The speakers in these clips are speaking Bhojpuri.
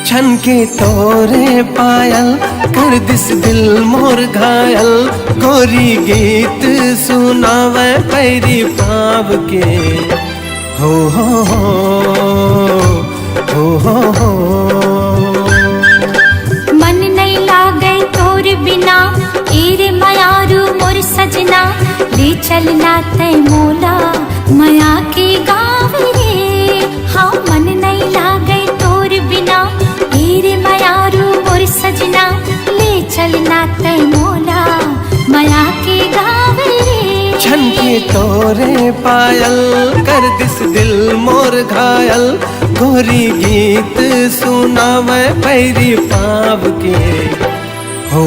छन के तोरे पायल कर दिस दिल मोर घायल। गोरी गीत सुनावे पैरी पाव के हो हो। मन नहीं लागे तोर बिना एरे मयारू मोर सजना। ले चलना तय मोला माया के गाँव रे। हाँ मन नहीं लागे तोर बिना एरे मयारू मोर सजना। ले चलना तय मोला माया के गाँव रे। छन के तोरे पायल कर दिस दिल मोर घायल। गोरी गीत सुनावे पैरी पाव के हो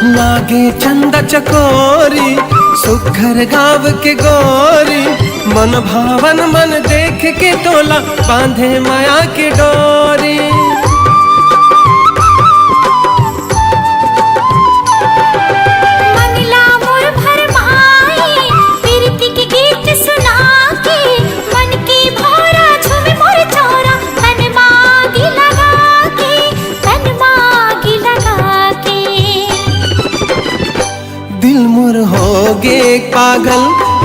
लागे चंदा चकोरी सुघर गाँव के गोरी। मन भावन मन देख के तोला बांधे माया की डोरी। मनला मोर भरमाई प्रीति के गीत सुना के। मन की भौरा झूमे मोर चौरा तन मागी लगा के। तन मागी लगा के दिल मोर होगे पागल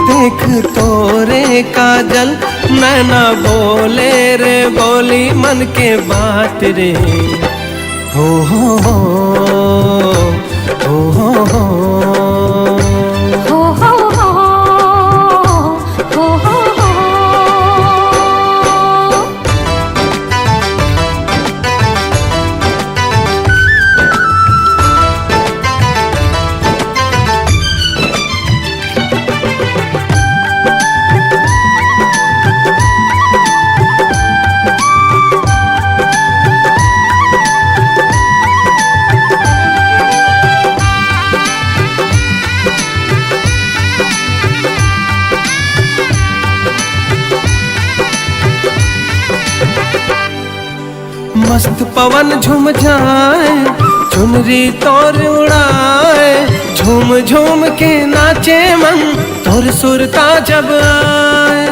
देख तोरे काजल। नैना बोले रे बोली मन के बात रे हो हो। मस्त पवन झूम जाए चुनरी तोर उड़ाए। झूम झूम के नाचे मन तोर सुरता जब आए।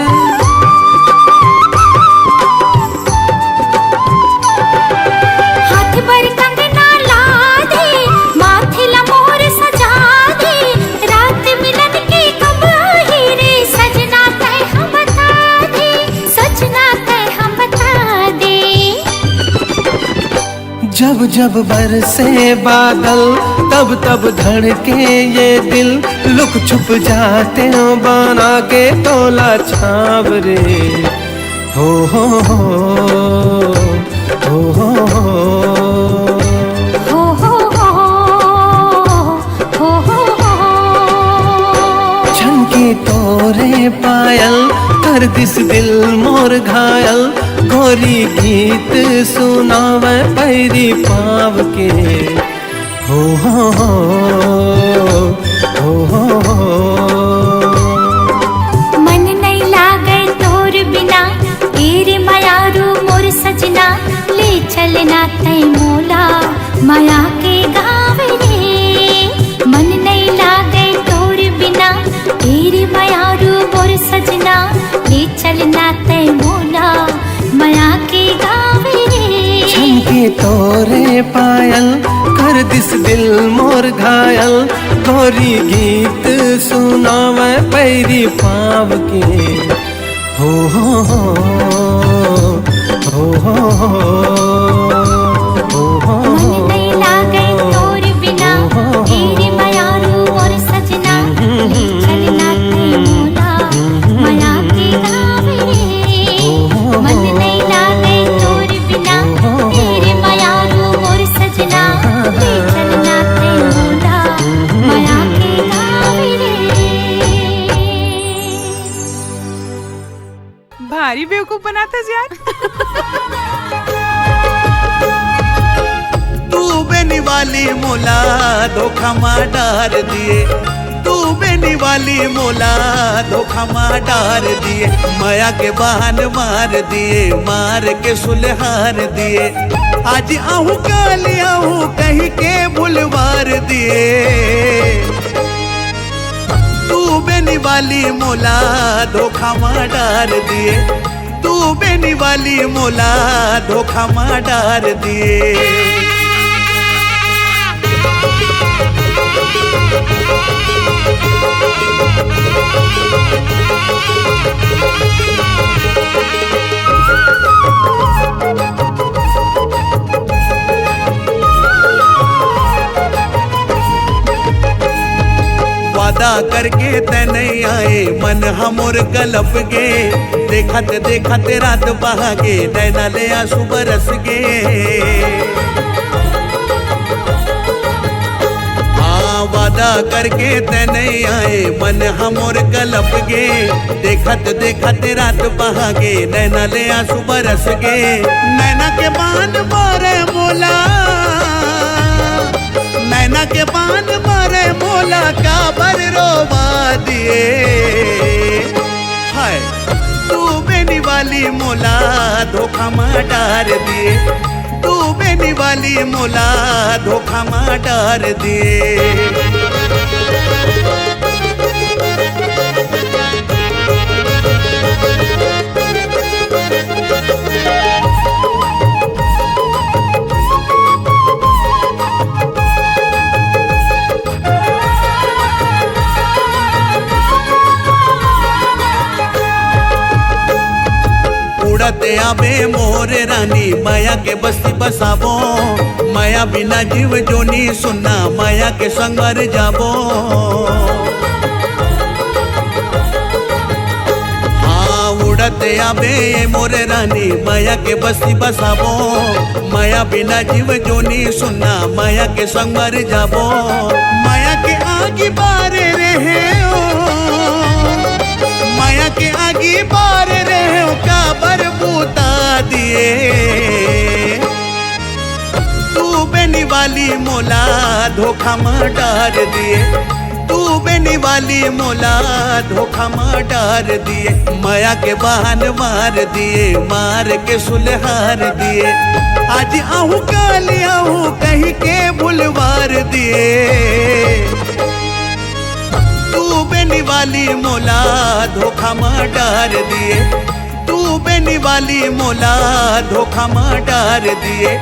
हाथ पर कंगना ला दे माथे ला मोर सजा दे। रात मिलन के कब आई रे सजना तय हम बता दे। सजना तय हम बता दे। जब जब बरसे बादल तब तब धड़के ये दिल। लुक छुप जाते हो बना के तोला छाव रे हो छन के तोरे पायल कर दिस दिल मोर घायल। गोरी गीत सुनावे पैरी पाव के हो मन नहीं लागे तोर बिना एरे मयारू मोर सजना। ले चलना तय मोला माया के गाँव रे। मन नहीं लागे तोर बिना एरे मयारू मोर सजना। ले चलना तय मोला माया के गाँव रे। छन के तोरे पायल कर दिस दिल मोर घायल। गोरी गीत सुनावे पैरी पाव के हो। भारी बेवकूफ बनाता यार। तू बेनी वाली मोला धोखा मार डार दिए, तू बेनी वाली मोला धोखा मार डार दिए, माया के बहान मार दिए, मार के सुलहार दिए, आज आहू काली आहू कहीं के भुलवार दिए। तू बेनी वाली मोला धोखा मार डार दिए, तू बेनी वाली मोला धोखा मार डार दिए। वादा करके ते नहीं आए मन हमोर कलप गे, देखत देखत रात बहागे नैना ले आंसू बरस गे। हाँ वादा करके ते नहीं आए मन हमोर कलप गे, देखत देखत रात बहागे नैना ले आंसू बरस गे। नैना के बान मारे मोला, नैना के बान मारे मोला काबर रोवा दिए। हाय तू बेनी वाली मोला धोखा मार डार दिए, तू बेनी वाली मोला धोखा मार डार दिए। उड़ते आबे मोर रानी माया के बस्ती बसाबो, माया बिना जीव जोनी सुनना माया के संग मर जाबो। हाँ उड़ते आबे मोर रानी माया के बस्ती बसाबो, माया बिना जीव जोनी सुनना माया के संग मर जाबो। माया के आगे बारे रहे ओ, माया के आगे बार रहे हो काबर बूता दिए। तू बेनी वाली मोला धोखा मार डार दिए, तू बेनी वाली मोला धोखा मार डार दिए, माया के बहान मार दिए, मार के सुलहार दिए, आज आहू काली आहू कहीं के भुलवार दिए। तू बेनी वाली मोला धोखा मार डार दिए, तू बेनी वाली मोला धोखा मार डार दिए,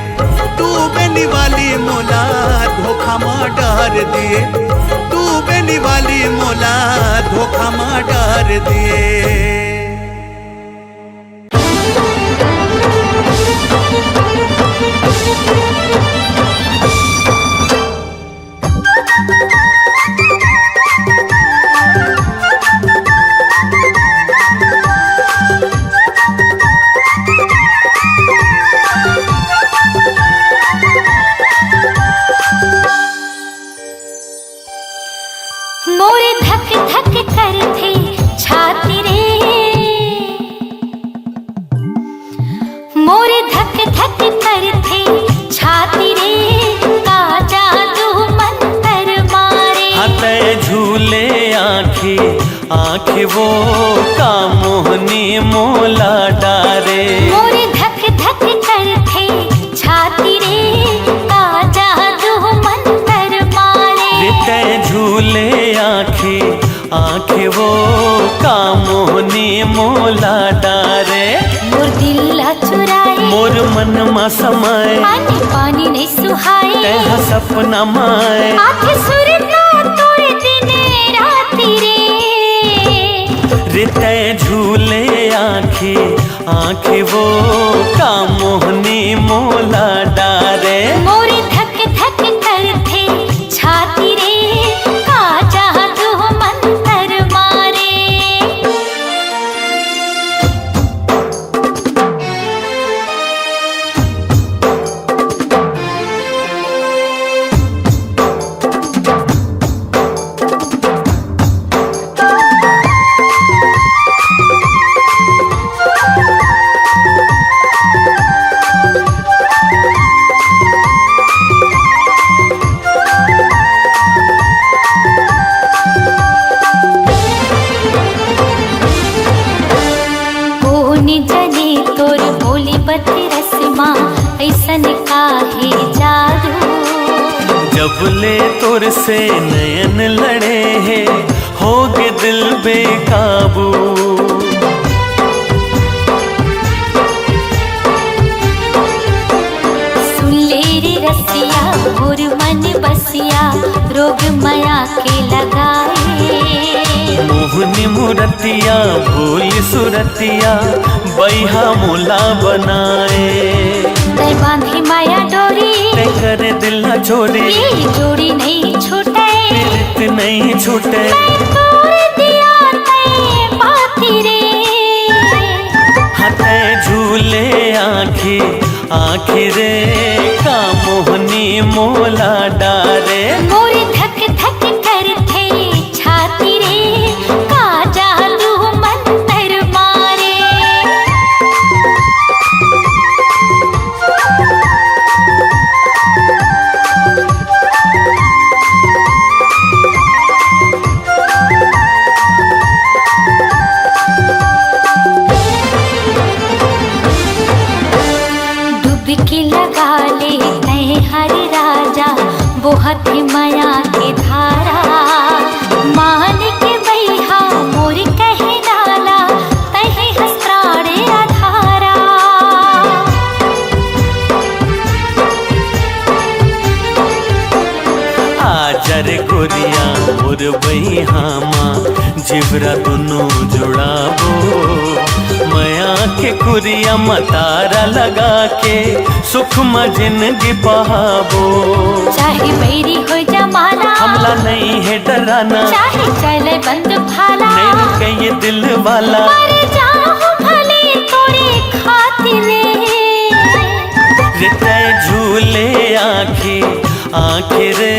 तू बेनी वाली मोला धोखा मार डार दिए, तू बेनी वाली मोला धोखा मार डार दिए। मोरे धक धक करते छाती रे, मोरे धक धक करते छाती रे, का जादू मंतर मारे। हते झूले आँखी आँखी वो का मोहनी मोला डारे। मोरे धक धक करते छाती रे, का जादू मंतर मारे। रिते झूले आँखी आँखी वो का मोहनी मोला डारे। मोर दिल चुराए मोर मन मा समाए, पानी पानी नहीं सुहाए, तेहा सपना माए। आँख सुरता तोड़ दिने राती रे। रिते झूले आँखी आँखी वो का मोहनी मोला डारे। मोरे धक धक करते छाती रे, का जादू मंतर मारे। कोनी जने तोर बोली बती रस्मा ऐसन काहे जादू। जब ले तोर से नयन लड़े हैं होगे दिल बेकाबू। सुन ले रे रसिया मोर मन बसिया रोग माया के लगाए। मोहनी मूरतिया भूल सुरतिया बैहा मोला बनाए। तै बांधी माया डोरी तै करे दिल न छोड़े, ये जोड़ी नहीं छूटे, प्रीत नहीं छूटे। मैं तोड़ दिया तै बाती रे। हते झूले आँखी आँखी रे का मोहनी मोला डारे। मोरी धक धक करथे छाती रे का जादू मंतर मारे। डुबकी लगा ले तय हर राजा बोहत माया के धारा। मान के बैहा मोर कहे डाला तहे हस्त्राणे आधारा। आजर गोरिया मोर बहिहामा जिबरा दोनों जुड़ाबो। मया के कुरिया मतारा लगा के सुख में जिंदगी बहाबो। चाहे बैरी हो जमाना हमला नहीं है डराना, चाहे चले बंद भाला नहीं के ये दिल वाला। मर जाऊं भले तोरे खातिरे। रिते झूले आँखी आँखी रे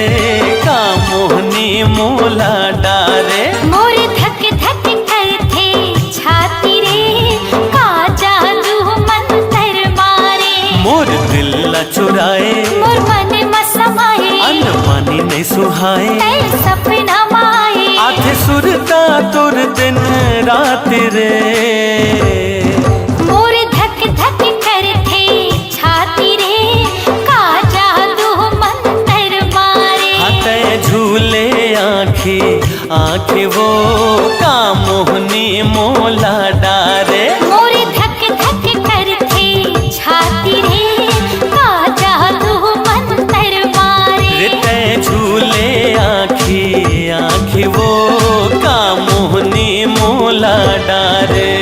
का मोहनी मोला डारे। मोर धक धक करथे छाती रे का जादू मंतर मारे। मोर दिल न चुराए मोर मन मसमाए अनमानी नहीं सुहाए। तै सपना माए आधे सुरता तुर दिन रात रे। मोर धक धक करथे छाती रे का जादू मंतर मारे। हते झूले आँखी आँखी वो का मोहनी मोला डारे। मोर धक धक करथे छाती रे का जादू मंतर मारे। रिते झूले आँखी आँखी वो का मोहनी मोला डारे।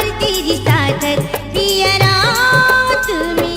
काबर तेरी सादत पिया रात में।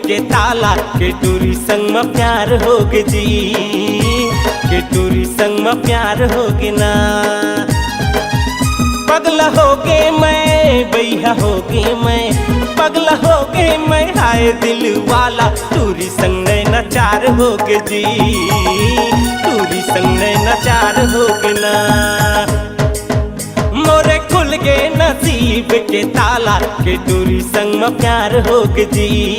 के ताला के टूरी संग में प्यार होगे जी, के टूरी संग में प्यार होगे ना। पगला होगे मैं बैया होगे मैं, पगला होगे मैं हाय दिल वाला। टूरी संग नचार होगे जी, टूरी संग नचार होगे ना। मोरे खुल गए नसीब के ताला के टूरी संग में प्यार होगे जी,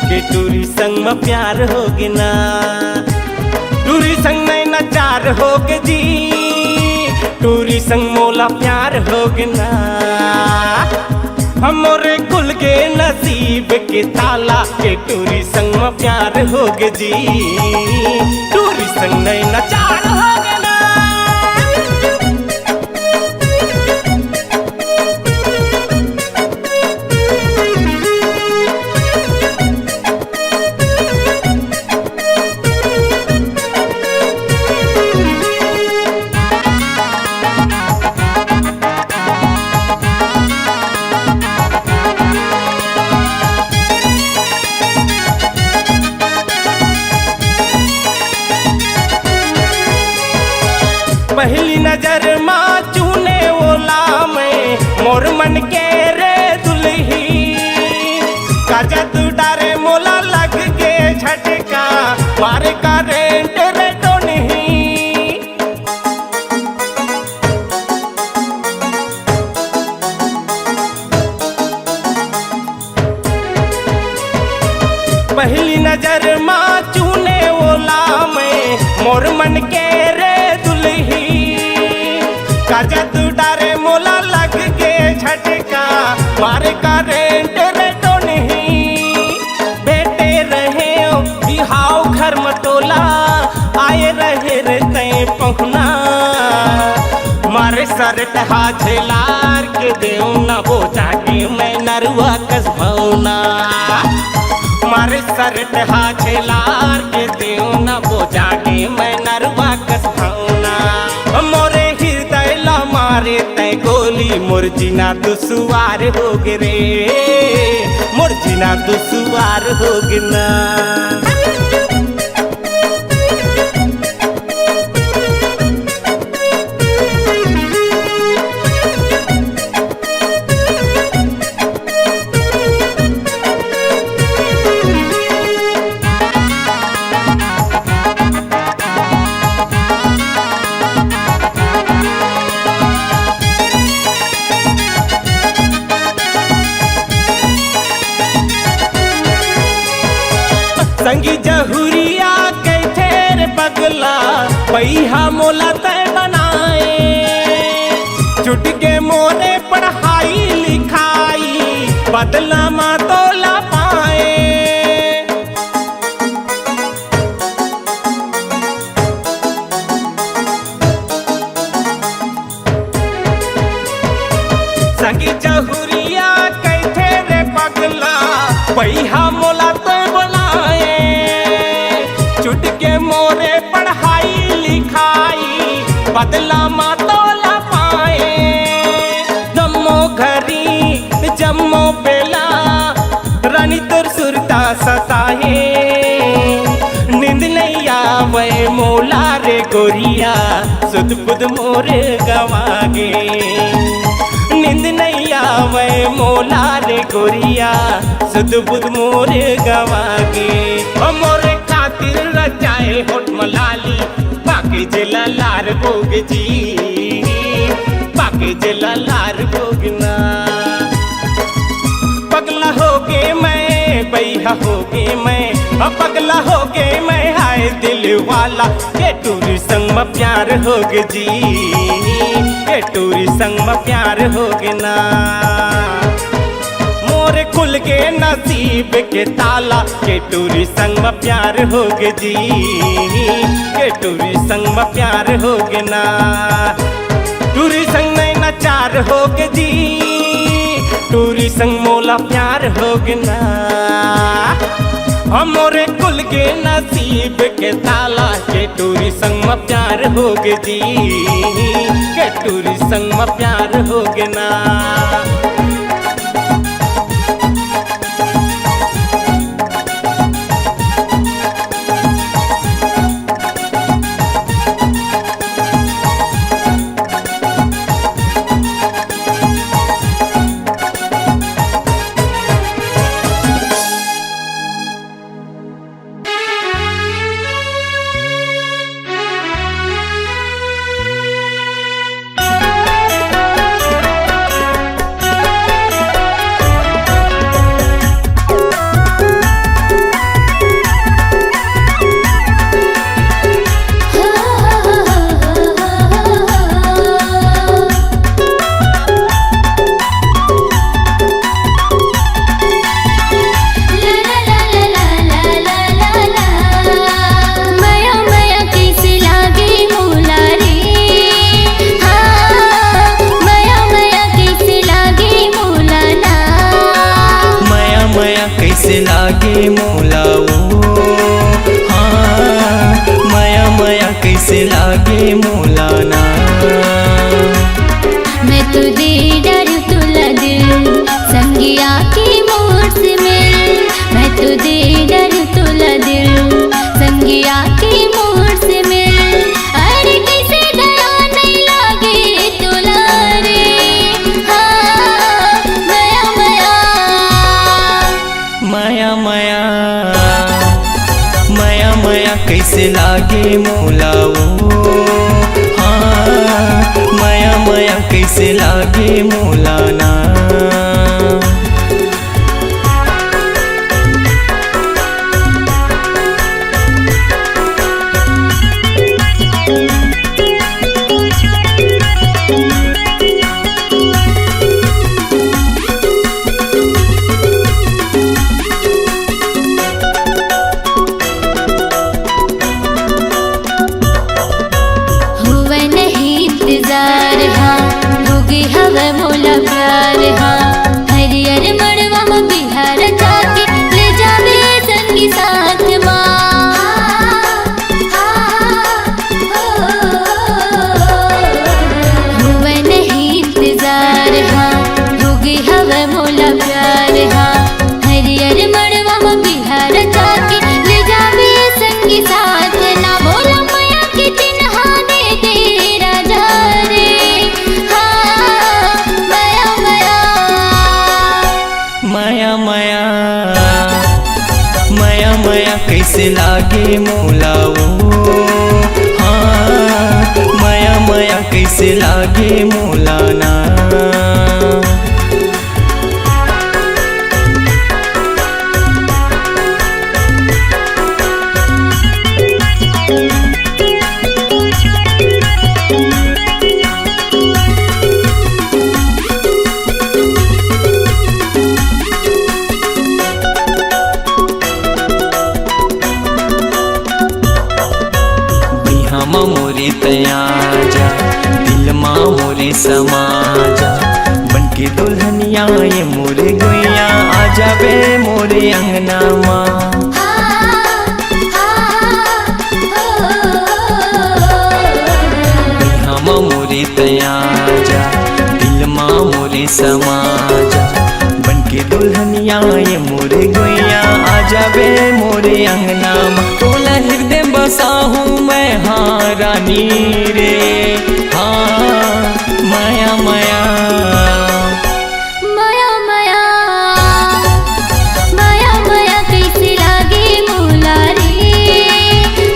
के टूरी संग में प्यार होगे ना। टूरी संग नचार होगे जी, टूरी संग मोला प्यार होगे ना। हमरे खुल के नसीब के ताला के टूरी संग में प्यार होगे जी, टूरी संग नचार होगे ना। पहली नजर माँ चूने ओला में मोर मन के रे दुल्ही का जादू डारे मोला लग के झटका मार का रेंट रे टोनी। पहली नजर माँ चूने ओला में मोर मन के रे दुल्ही का जादू डारे मोला लग के झटका मार का रेंट रे टोनी। बेटे रहे बिहाव घर मटोला आए रहे रे तय पहुना मारे सर टहा झेलार के देव न वो जाके मैं नरुआ कस भौना। मारे सर टहा झेलार के देव न वो जाके मैं नरुआ कस भौना। मोरे हृदय ला मारे तय गोली मुरजिना दुसुआर हो गे रे, मुरजिना दुसुआर हो गे ना। पैहा मोला तय बनाए, छुट के मोरे पढ़ाई लिखाई, बदला मा तोला पाए। सगी चहुरिया कैथे रे पगला, पैहा मोला तय बनाए, छुट के मोरे पढ़ाई लिखाई, बदला मा तोला पाए। जम्मो घरी जम्मो बेला, रानी तोर सुरता सताए, नींद नहीं आवे मोला रे गोरिया, सुध बुध मोर गवागे। नींद नहीं आवे मोला रे गोरिया, सुध बुध मोर गवागे। ओ मोरे खातिर रचाए होठ मलाली, पाके जिला लार भोग जी, पाके जिला लार भोगना। पगला हो गे मैं, बैहा हो गे मैं, अब पगला हो गे मैं, हाय दिल वाला के टूरी संग में प्यार हो गे जी, के टूरी संग में प्यार हो गे ना। मोरे खुल के नसीब के ताला, के टूरी संग में प्यार हो गे जी, के टूरी संग में प्यार हो गे ना। टूरी संग नहीं नचार हो गे जी, टूरी संग मोला प्यार हो गे ना। हमोरे कुल के नसीब के ताला, के टूरी संग में प्यार हो गे जी, के टूरी संग में प्यार हो गे ना। कैसे लागे मोला वो, हाँ माया माया कैसे लागे मोला ना। मैं तुझे डर तुला दिल, संगिया की मोर से मिल। मैं तुझे डर तुला दिल, संगिया की मोर से मिल। अरे कैसे दया नहीं लागे तुला रे, हाँ माया माया माया माया माया माया कैसे लागे मोला वो, हाँ माया माया कैसे लागे मोला ना। इंतजार हाँ, होगी हवा मोला प्यार हाँ। हरियर मड़वा में बिहार जाके ले जावे संगी साथ माँ। हुआ नहीं इंतजार हाँ, होगी हवा मोला प्यार हाँ। हरियर मड़वा में बिहार जाके ले जावे संगी साथ ना। बोला माया की चिन्हा दे तेरा जा रे, हाँ माया माया माया माया माया माया कैसे लागे मोला वो, हाँ माया माया कैसे लागे मोला ना। मोरे तया जा दिल माँ मोरे समा जा बनके दुल्हनिया ये मोरे गोइया आ जाबे मोरे अंगना माँ मोरे तया जा दिल माँ मोरे समा जा बनके दुल्हनिया ये मोरे गोइया आ जाबे मोरे अंगना माँ तोला हृदय बसा हूँ मैं हाँ रानी रे हाँ माया माया माया माया माया माया कैसे लागे मोला रे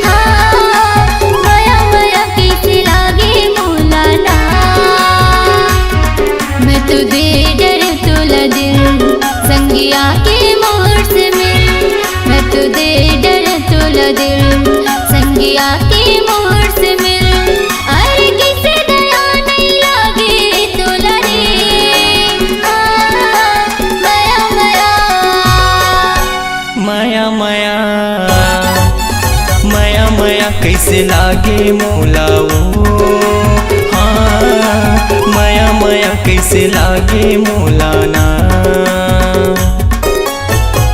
हाँ माया माया कैसे लागे मोला ना मैं तो दे डर तोला दिल संगिया के मोर से मिल मैं तो दे डर तोला दिल संगिया के मोर से मिल अरे किसे दया नहीं लागे तोला रे माया माया माया माया माया माया कैसे लागे मोला वो हाँ माया माया कैसे लागे मोला ना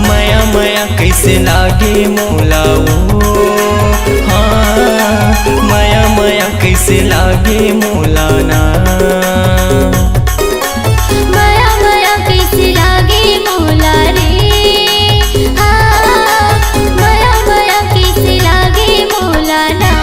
माया माया कैसे लागे मोला वो हाँ माया माया कैसे लागे मोला ना माया माया कैसे लागे मोला रे हाँ माया माया कैसे लागे मोला ना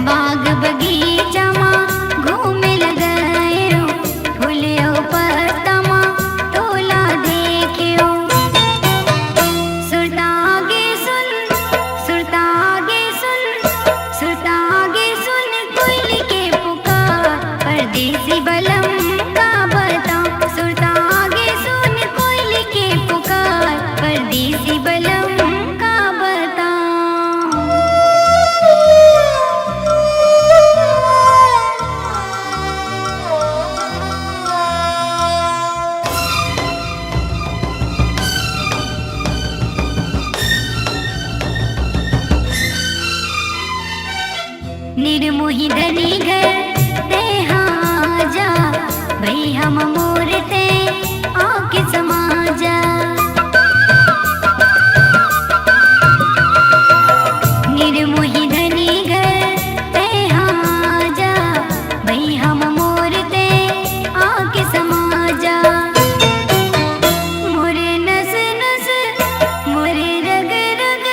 बाग बाग बगीचा माँ घूमे लगायो फूलियो पत्ता माँ तोला देखियो सुरता आगे सुन सुरता आगे सुन सुरता आगे सुन कोयली के पुकार परदेसी बलम का बता सुरता आगे सुन कोयली के पुकार परदेसी बलम का बता निर्मोही धनी घर देहा जा भई हम मोरते आके समाजा निर्मोही धनी घर देहा जा भई हम मोरते आके समाजा मोरे नस नस मोरे रग रग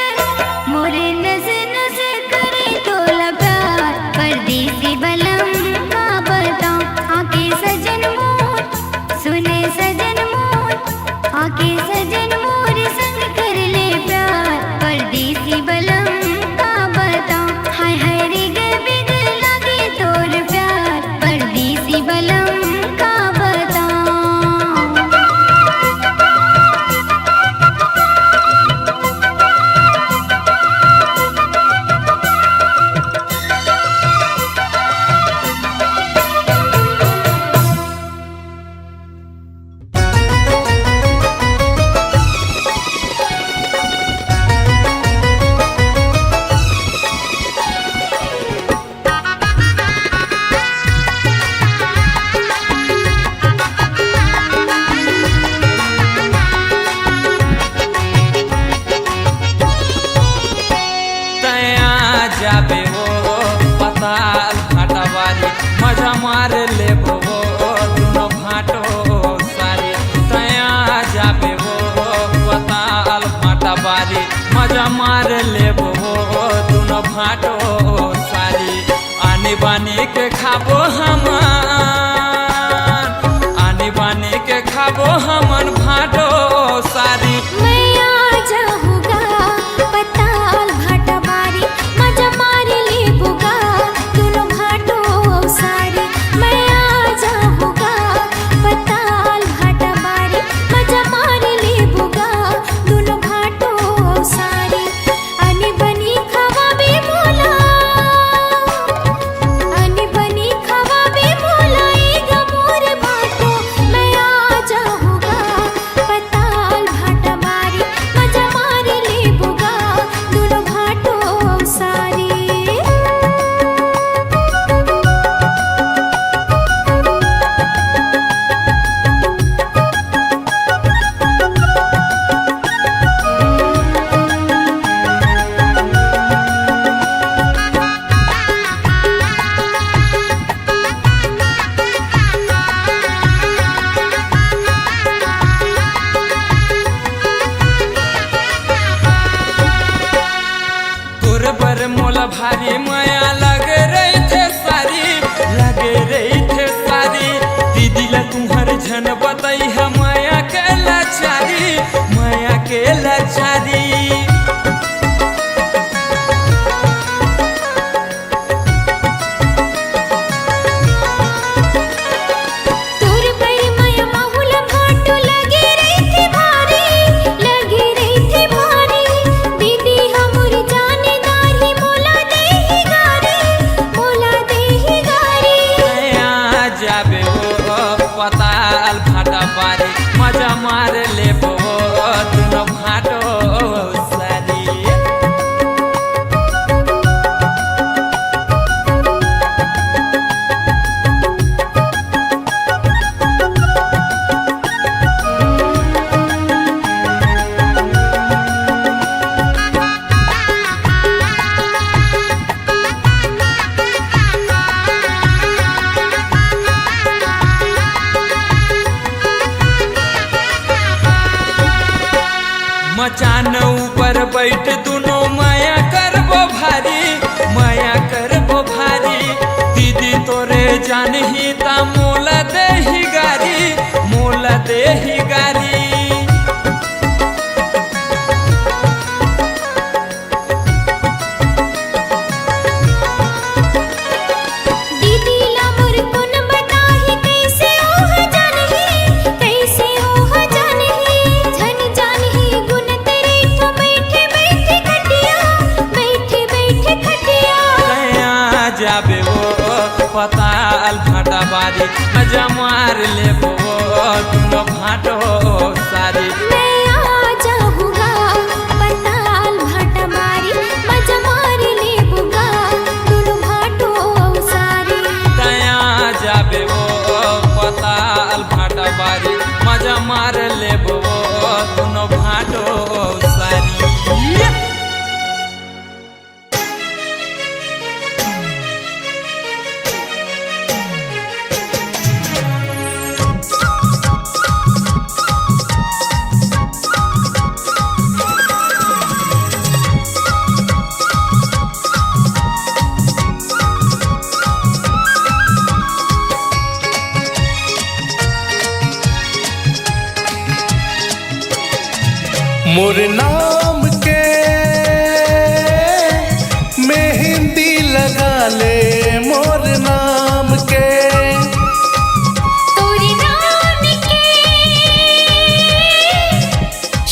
मोरे नस नस करे तोला प्यार परदेसी बलम का बता आके सजन मोर सुने सजन मोर आके सजन मोर संग कर ले प्यार परदेसी बलम का बता हाय हाय रे गे बिग लगे तोर प्यार परदेसी बलम का बता तया जाबे हो पताल फाटावारी मजा मार ले वो दोनों फाटो सारी तया जाबे हो पताल फाटावारी मजा मार ले वो दोनों फाटो सारी आने बाने के खाबो हमान आने बाने के खाबो हमन फाटो सारी मैं आ जाऊंगा पताल भाटा बारी मजा मार ले बुगा दोनों भाटो सारी मैं आ जाऊंगा पताल भाटा बारी मजा मार ले बुगा दोनों भाटो सारी अनि बनी खवा बे बोला अनि बनी खवा बे बोला एक मोर भाटो मैं आ जाऊंगा पताल भाटा बारी मजा मार ले बुगा दोनों भाटो सारी तोर बर मोला भारी माया लग रही थे सारी दीदी ला तुम्हार झन बताई है माया के लाचारी तोर पर माया माहुल भाटो लगे रही थी भारी दीदी हमर जानेदारी मोला देही गारी तया जाबे हो पताल फाटा बारी मजा मार ले वो दोनों फाटो सारी मचान ऊपर बैठ दोनों माया करबो भारी जानही ता मोल देही गारी, मोल देही गारी। जाबे वो पताल भाटा बारी, मजा मार ले वो दोनों भाटो सारी। मैं आ जाऊंगा पताल भाटा बारी, मजा मार ले बुगा दोनों भाटो सारी। दया जाबे वो पताल भाटा बारी, मजा मार ले वो दोनों भाटो सारी। मोर नाम के मेहंदी लगा ले, मोर नाम के तोरे नाम के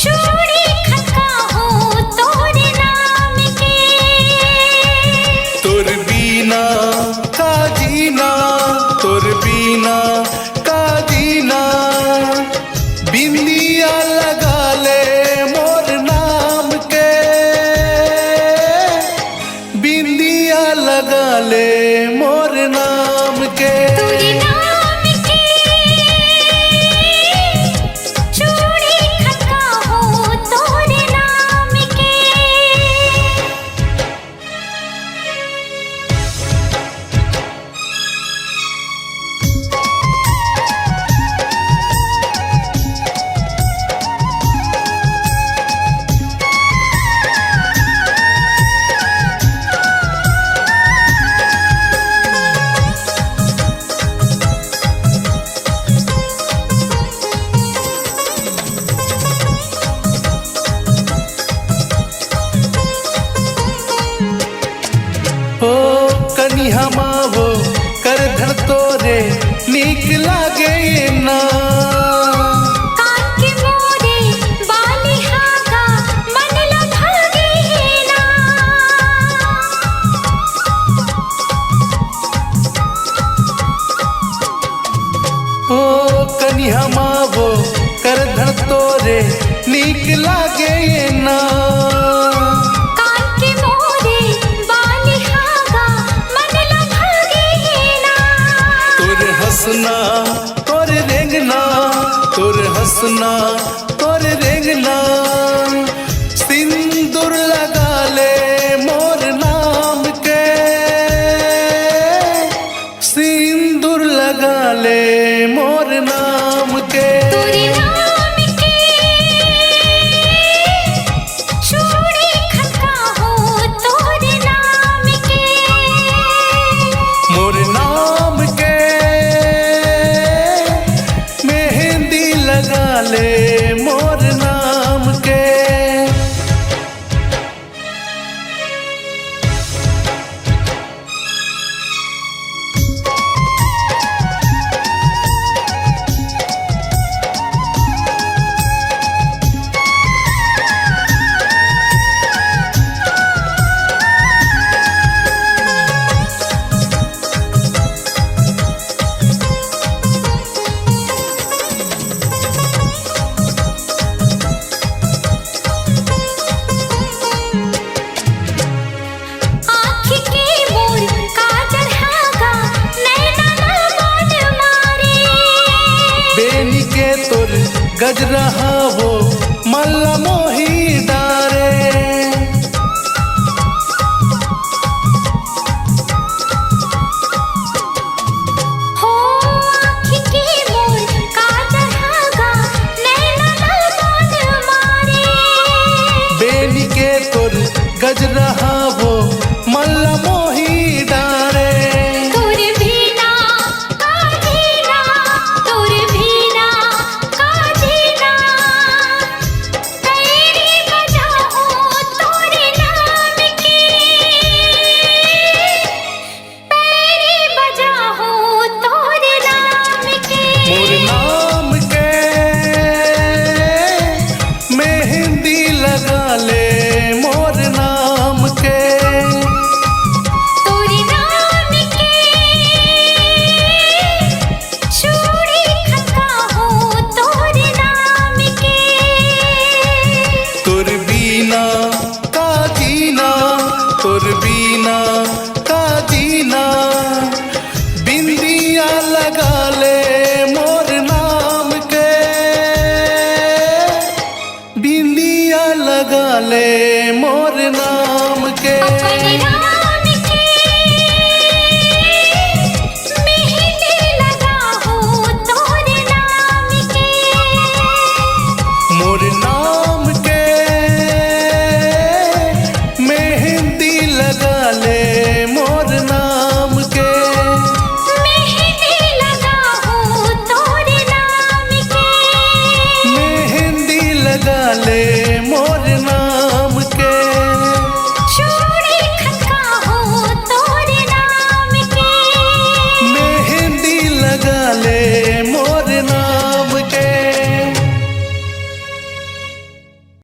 चूड़ी खनका हो, तोरे नाम के तोर बीना का जीना, तोर बीना का जीना। बिंदिया लगा ले मोर नाम के, बिंदिया लगा ले मोर नाम के। तोरे नाम के चूड़ी खनका हो, तोरे नाम के। ओ कनिहा मावो कर धर तोरे नीक लागे ना। कान के मोरे बाली हागा मन ला भागे ना। ओ कनिहा मावो कर धर तोरे नीक लागे ना। कान के मोरे बाली हागा मन ला भागे ना। तोर हंसना तोर रेंगना, तोर हंसना तोर रेंगना। सिंदूर लगा ले मोर नाम के, सिंदूर लगा ले मोर नाम के। तोरे नाम के चूड़ी खनका हो, तोरे नाम के मोर नाम के मेहंदी लगा ले मोर नाम के। गज रहा वो मल्ला मोही डारे। हो आँखी की मोर काजल हागा नैना लाल मारे। बेनी के तुर गज रहा वो मल्ला मोही डारे। तुर बिना मोर नाम के मेहंदी लगा ले मोर नाम के तोरे नाम के चूड़ी खनका हो तोरे नाम के तुर बीना का जीना तुर बीना का जीना बिंदिया लगा ले मोर नाम के बिंदिया लगा ले मोर नाम के अपने नाम के मेहंदी लगा हो तोरे नाम के मोर नाम के मेहंदी लगा ले मोर नाम के मेहंदी लगा हो तोरे नाम के मेहंदी लगा ले